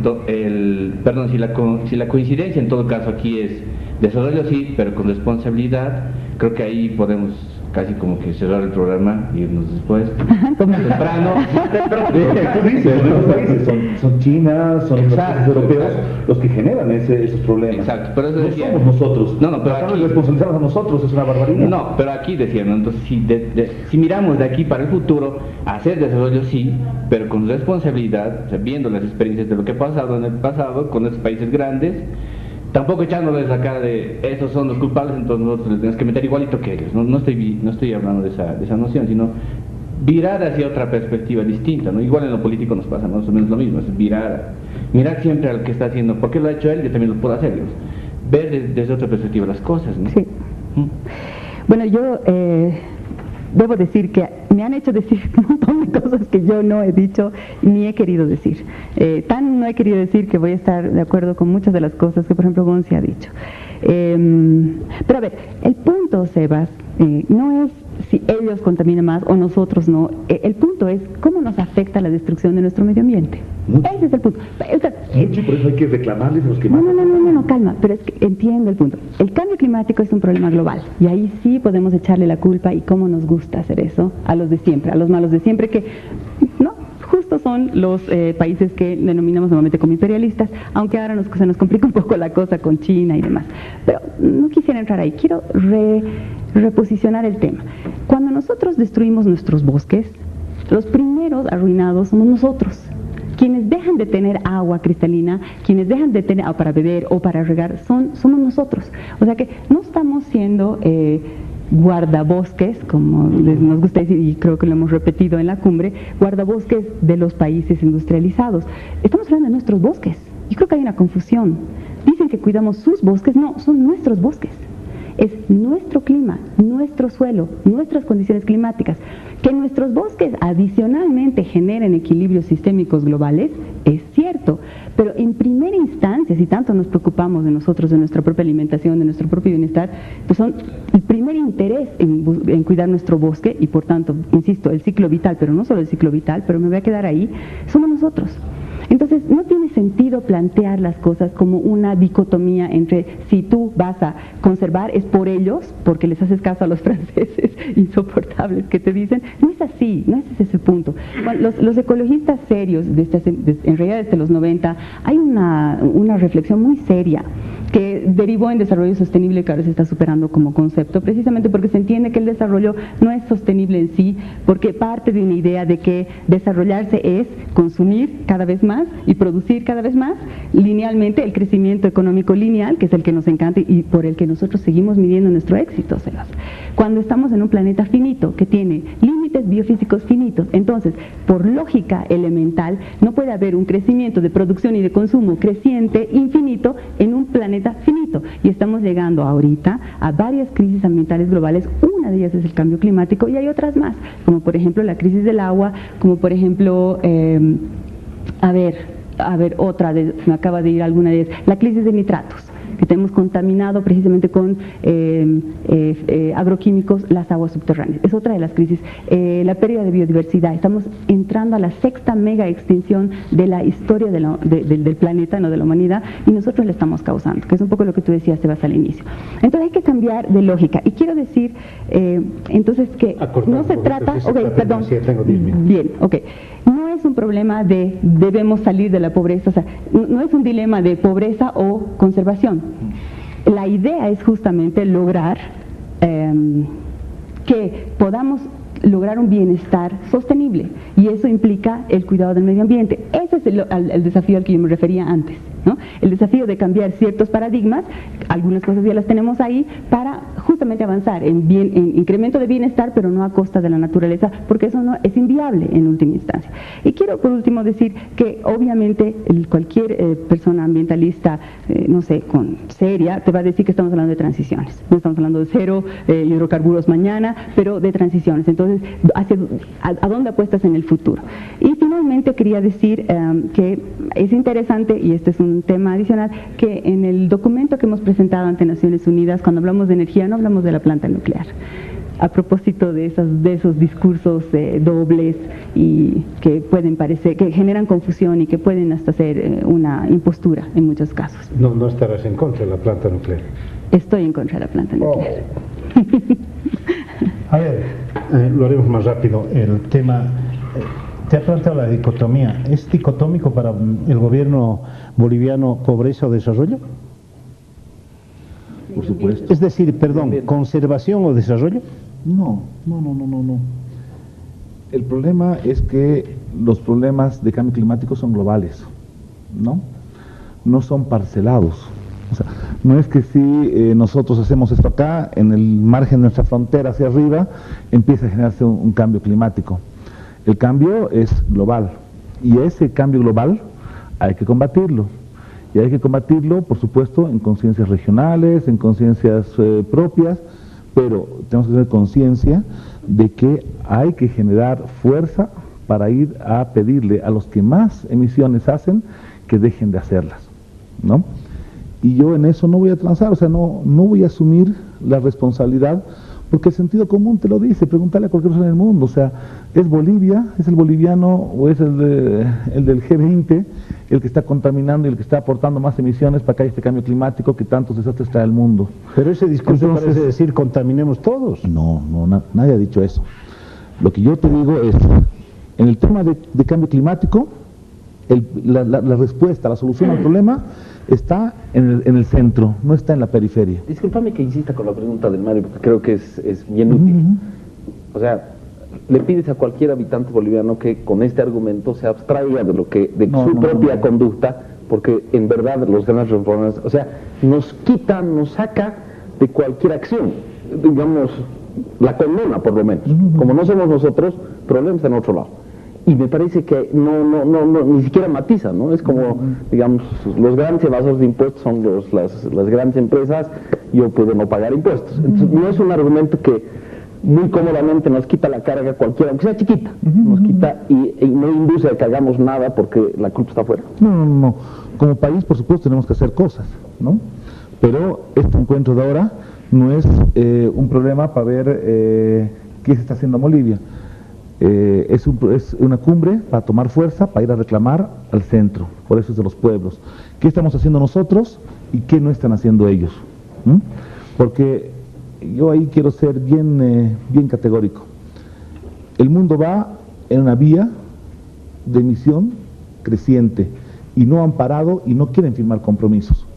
la coincidencia en todo caso aquí es desarrollo sí, pero con responsabilidad, creo que ahí podemos casi como que cerrar el programa y irnos después. Temprano. Son China, son los países europeos los que generan esos problemas. Exacto, pero eso decía, somos nosotros. No, pero aquí responsabilizamos a nosotros, es una barbaridad. No, pero aquí decían, ¿no? Entonces si miramos de aquí para el futuro, hacer desarrollo sí, pero con responsabilidad, o sea, viendo las experiencias de lo que ha pasado en el pasado con estos países grandes, tampoco echándoles la cara de esos son los culpables, entonces nosotros les tenemos que meter igualito que ellos. No estoy hablando de esa noción, sino virar hacia otra perspectiva distinta, ¿no? Igual en lo político nos pasa más o menos lo mismo, es mirar siempre al que está haciendo, porque lo ha hecho él, yo también lo puedo hacer, digamos. Ver desde otra perspectiva las cosas, ¿no? Sí. Bueno, yo debo decir que me han hecho decir un montón de cosas que yo no he dicho ni he querido decir. Tan no he querido decir que voy a estar de acuerdo con muchas de las cosas que, por ejemplo, Gonzi ha dicho. Pero a ver, el punto, Sebas, no es si ellos contaminan más o nosotros no. El punto es cómo nos afecta la destrucción de nuestro medio ambiente. Ese es el punto. Mucho, por eso hay que reclamarles a los que matan. No, calma, pero es que entiendo el punto. El cambio climático es un problema global y ahí sí podemos echarle la culpa, y cómo nos gusta hacer eso, a los de siempre, a los malos de siempre, que no justo son los países que denominamos normalmente como imperialistas, aunque ahora se nos complica un poco la cosa con China y demás. Pero no quisiera entrar ahí, quiero reposicionar el tema. Cuando nosotros destruimos nuestros bosques, los primeros arruinados somos nosotros. Quienes dejan de tener agua cristalina, quienes dejan de tener agua para beber o para regar, somos nosotros. O sea que no estamos siendo guardabosques, como nos gusta decir, y creo que lo hemos repetido en la cumbre, guardabosques de los países industrializados. Estamos hablando de nuestros bosques. Yo creo que hay una confusión. Dicen que cuidamos sus bosques, no, son nuestros bosques. Es nuestro clima, nuestro suelo, nuestras condiciones climáticas. Que nuestros bosques adicionalmente generen equilibrios sistémicos globales, es cierto, pero en primera instancia, si tanto nos preocupamos de nosotros, de nuestra propia alimentación, de nuestro propio bienestar, pues son el primer interés en cuidar nuestro bosque y por tanto, insisto, el ciclo vital, pero no solo el ciclo vital, pero me voy a quedar ahí, somos nosotros. Entonces, no tiene sentido plantear las cosas como una dicotomía entre si tú vas a conservar es por ellos, porque les haces caso a los franceses insoportables que te dicen. No es así, no es ese el punto. Bueno, los ecologistas serios, en realidad desde los 90, hay una reflexión muy seria que derivó en desarrollo sostenible, que ahora se está superando como concepto, precisamente porque se entiende que el desarrollo no es sostenible en sí, porque parte de una idea de que desarrollarse es consumir cada vez más y producir cada vez más, linealmente, el crecimiento económico lineal, que es el que nos encanta y por el que nosotros seguimos midiendo nuestro éxito, Sebas. Cuando estamos en un planeta finito, que tiene límites biofísicos finitos, entonces, por lógica elemental, no puede haber un crecimiento de producción y de consumo creciente, infinito, en un planeta finito. Y estamos llegando ahorita a varias crisis ambientales globales. Una de ellas es el cambio climático y hay otras más, como por ejemplo la crisis del agua, como por ejemplo, otra, me acaba de ir alguna de ellas, la crisis de nitratos, que tenemos contaminado precisamente con agroquímicos las aguas subterráneas. Es otra de las crisis. La pérdida de biodiversidad. Estamos entrando a la sexta mega extinción de la historia del planeta, no de la humanidad, y nosotros la estamos causando, que es un poco lo que tú decías, Sebas, al inicio. Entonces hay que cambiar de lógica. Y quiero decir, entonces, que no se trata... perdón. Bien, no es un problema de debemos salir de la pobreza, o sea, no es un dilema de pobreza o conservación. La idea es justamente lograr que podamos lograr un bienestar sostenible, y eso implica el cuidado del medio ambiente. Ese es el desafío al que yo me refería antes, ¿no? El desafío de cambiar ciertos paradigmas, algunas cosas ya las tenemos ahí, para justamente avanzar en incremento de bienestar, pero no a costa de la naturaleza, porque eso no es inviable en última instancia. Y quiero por último decir que obviamente cualquier persona ambientalista, seria, te va a decir que estamos hablando de transiciones. No estamos hablando de cero hidrocarburos mañana, pero de transiciones. Entonces, ¿a dónde apuestas en el futuro? Y finalmente quería decir que es interesante, y este es un tema adicional, que en el documento que hemos presentado ante Naciones Unidas, cuando hablamos de energía, no hablamos de la planta nuclear. A propósito de esos discursos dobles y que pueden parecer, que generan confusión y que pueden hasta ser una impostura en muchos casos. No estarás en contra de la planta nuclear. Estoy en contra de la planta nuclear. A ver, lo haremos más rápido. El tema, te ha planteado la dicotomía. ¿Es dicotómico para el gobierno boliviano pobreza o desarrollo? Por supuesto. Es decir, ¿conservación o desarrollo? No. El problema es que los problemas de cambio climático son globales, ¿no? No son parcelados. O sea, no es que si nosotros hacemos esto acá, en el margen de nuestra frontera hacia arriba, empieza a generarse un cambio climático. El cambio es global, y ese cambio global hay que combatirlo. Y hay que combatirlo, por supuesto, en conciencias regionales, en conciencias propias, pero tenemos que tener conciencia de que hay que generar fuerza para ir a pedirle a los que más emisiones hacen que dejen de hacerlas, ¿no? Y yo en eso no voy a transar, o sea, no voy a asumir la responsabilidad, porque el sentido común te lo dice, pregúntale a cualquier persona del mundo, o sea, ¿es Bolivia, es el boliviano o es el del G20 el que está contaminando y el que está aportando más emisiones para que haya este cambio climático que tantos desastres trae al mundo? Pero ese discurso Entonces, parece decir contaminemos todos. No, nadie ha dicho eso. Lo que yo te digo es, en el tema de cambio climático, la respuesta, la solución al problema está en el centro, no está en la periferia. Discúlpame que insista con la pregunta del Mario, porque creo que es bien útil. O sea, le pides a cualquier habitante boliviano que con este argumento se abstraiga de su propia conducta, porque en verdad los grandes responsables, o sea, nos saca de cualquier acción, digamos, la condena por lo menos. Como no somos nosotros, problemas en otro lado. Y me parece que ni siquiera matiza, ¿no? Es como, digamos, los grandes evasores de impuestos son las grandes empresas, yo puedo no pagar impuestos. Entonces, no es un argumento que muy cómodamente nos quita la carga cualquiera, aunque sea chiquita, nos quita y no induce a que hagamos nada porque la culpa está afuera. No. Como país, por supuesto, tenemos que hacer cosas, ¿no? Pero este encuentro de ahora no es un problema para ver qué se está haciendo en Bolivia. Es una cumbre para tomar fuerza, para ir a reclamar al centro, por eso es de los pueblos. ¿Qué estamos haciendo nosotros y qué no están haciendo ellos? Porque yo ahí quiero ser bien categórico. El mundo va en una vía de emisión creciente y no han parado y no quieren firmar compromisos.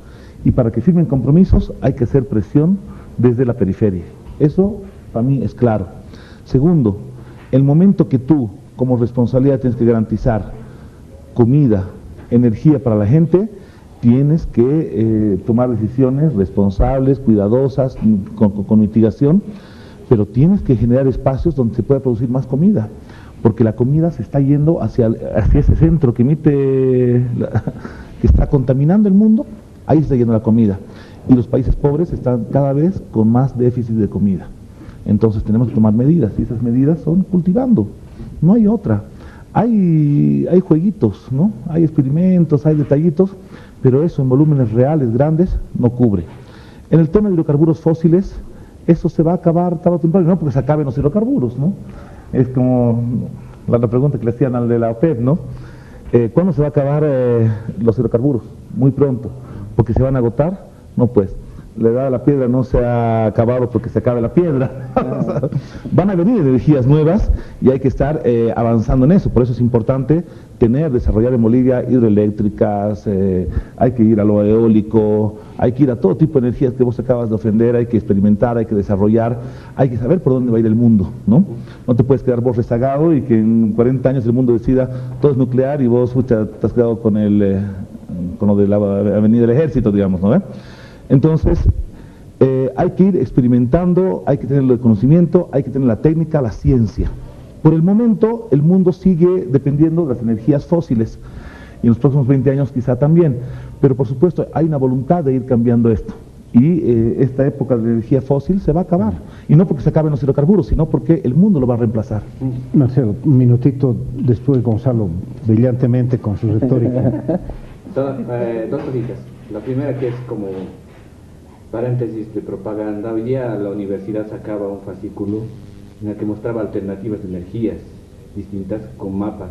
Y para que firmen compromisos hay que hacer presión desde la periferia. Eso para mí es claro. Segundo, el momento que tú, como responsabilidad, tienes que garantizar comida, energía para la gente, tienes que tomar decisiones responsables, cuidadosas, con mitigación, pero tienes que generar espacios donde se pueda producir más comida, porque la comida se está yendo hacia ese centro que que está contaminando el mundo, ahí está yendo la comida, y los países pobres están cada vez con más déficit de comida. Entonces tenemos que tomar medidas, y esas medidas son cultivando, no hay otra. Hay jueguitos, ¿no? Hay experimentos, hay detallitos, pero eso en volúmenes reales, grandes, no cubre. En el tema de hidrocarburos fósiles, eso se va a acabar tarde o temprano, no porque se acaben los hidrocarburos, ¿no? Es como la pregunta que le hacían al de la OPEP, ¿no? ¿Cuándo se va a acabar los hidrocarburos? Muy pronto, porque se van a agotar, no pues. La edad de la piedra no se ha acabado porque se acabe la piedra. Van a venir energías nuevas y hay que estar avanzando en eso. Por eso es importante desarrollar en Bolivia hidroeléctricas, hay que ir a lo eólico, hay que ir a todo tipo de energías que vos acabas de ofender, hay que experimentar, hay que desarrollar, hay que saber por dónde va a ir el mundo, ¿no? No te puedes quedar vos rezagado y que en 40 años el mundo decida todo es nuclear y vos te has quedado con lo de la avenida del ejército, digamos, ¿no? Entonces, hay que ir experimentando, hay que tener el conocimiento, hay que tener la técnica, la ciencia. Por el momento, el mundo sigue dependiendo de las energías fósiles, y en los próximos 20 años quizá también, pero por supuesto hay una voluntad de ir cambiando esto, y esta época de energía fósil se va a acabar, y no porque se acaben los hidrocarburos, sino porque el mundo lo va a reemplazar. Marcelo, un minutito después de Gonzalo, brillantemente con su retórica. Dos cositas. La primera, que es como paréntesis de propaganda, hoy día la universidad sacaba un fascículo en el que mostraba alternativas de energías distintas con mapas.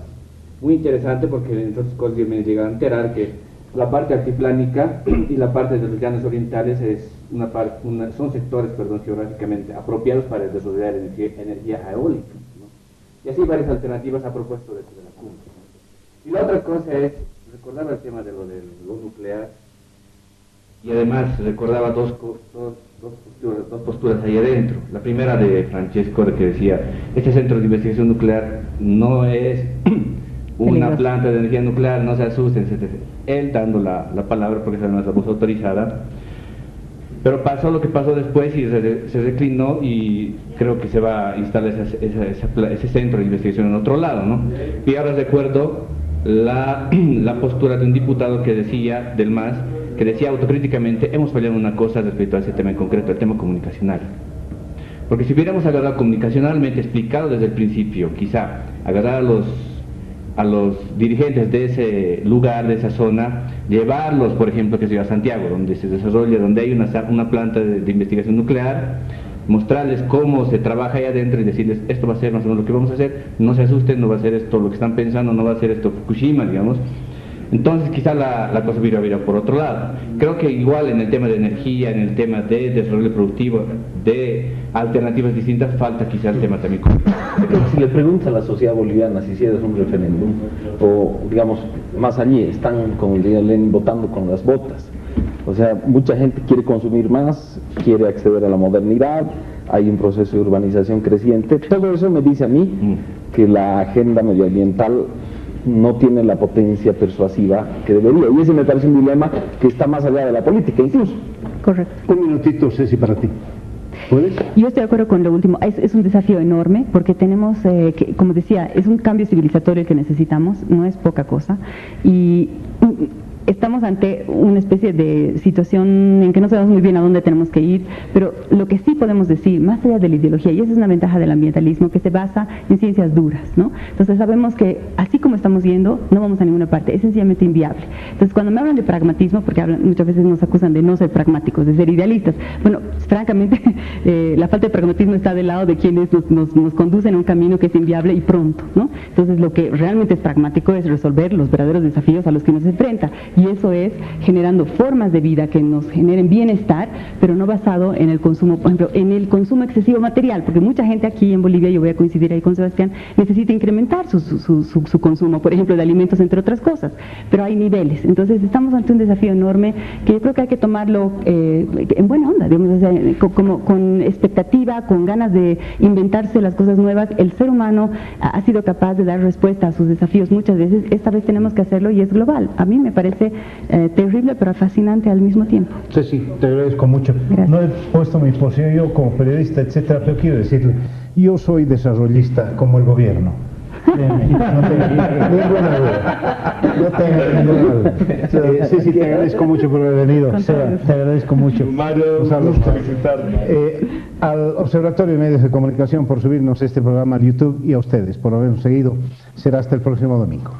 Muy interesante porque entre otras cosas yo me llegué a enterar que la parte altiplánica y la parte de los llanos orientales son sectores geográficamente apropiados para desarrollar energía eólica, ¿no? Y así varias alternativas ha propuesto desde la cumbre. Y la otra cosa es, recordaba el tema de lo nuclear, y además recordaba dos posturas ahí adentro. La primera de Francesco, de que decía, este centro de investigación nuclear no es una planta de energía nuclear, no se asusten, etc. Él dando la palabra porque es la voz autorizada, pero pasó lo que pasó después y se reclinó y creo que se va a instalar ese centro de investigación en otro lado, ¿no? Y ahora recuerdo la postura de un diputado que decía, del MAS, que decía autocríticamente, hemos fallado en una cosa respecto a ese tema en concreto, el tema comunicacional. Porque si hubiéramos agarrado comunicacionalmente, explicado desde el principio, quizá agarrar a los dirigentes de ese lugar, de esa zona, llevarlos, por ejemplo, que sea a Santiago, donde se desarrolla, donde hay una planta de investigación nuclear, mostrarles cómo se trabaja ahí adentro y decirles, esto va a ser más o menos lo que vamos a hacer, no se asusten, no va a ser esto lo que están pensando, no va a ser esto Fukushima, digamos. Entonces quizá la cosa hubiera por otro lado. Creo que igual en el tema de energía, en el tema de desarrollo productivo, de alternativas distintas, falta quizá el tema también. Si le preguntas a la sociedad boliviana si hicieras un referéndum, o digamos, más allí, están, como diría Lenin, votando con las botas. O sea, mucha gente quiere consumir más, quiere acceder a la modernidad, hay un proceso de urbanización creciente. Todo eso me dice a mí que la agenda medioambiental no tiene la potencia persuasiva que debería. Y ese me parece un dilema que está más allá de la política incluso. Correcto. Un minutito, Ceci, para ti. ¿Puedes? Yo estoy de acuerdo con lo último. Es un desafío enorme porque tenemos, como decía, es un cambio civilizatorio el que necesitamos, no es poca cosa. Y estamos ante una especie de situación en que no sabemos muy bien a dónde tenemos que ir, pero lo que sí podemos decir, más allá de la ideología, y esa es una ventaja del ambientalismo, que se basa en ciencias duras, ¿no? Entonces sabemos que así como estamos yendo, no vamos a ninguna parte, es sencillamente inviable. Entonces cuando me hablan de pragmatismo, porque muchas veces nos acusan de no ser pragmáticos, de ser idealistas, bueno, francamente, la falta de pragmatismo está del lado de quienes nos conducen a un camino que es inviable y pronto, ¿no? Entonces lo que realmente es pragmático es resolver los verdaderos desafíos a los que nos enfrenta. Y eso es generando formas de vida que nos generen bienestar, pero no basado en el consumo, por ejemplo, en el consumo excesivo material, porque mucha gente aquí en Bolivia, yo voy a coincidir ahí con Sebastián, necesita incrementar su consumo, por ejemplo, de alimentos, entre otras cosas, pero hay niveles. Entonces estamos ante un desafío enorme que yo creo que hay que tomarlo en buena onda, digamos, o sea, como con expectativa, con ganas de inventarse las cosas nuevas. El ser humano ha sido capaz de dar respuesta a sus desafíos muchas veces, esta vez tenemos que hacerlo y es global. A mí me parece terrible pero fascinante al mismo tiempo. Sí, te agradezco mucho. Gracias. No he puesto mi posición yo como periodista, etcétera, pero quiero decirle, yo soy desarrollista como el gobierno. No tengo ninguna duda. No tengo ninguna duda. Sí, te agradezco mucho por haber venido. Seba, te agradezco mucho. Mario, un gusto visitarme. Al Observatorio de Medios de Comunicación por subirnos este programa al YouTube y a ustedes por habernos seguido. Será hasta el próximo domingo.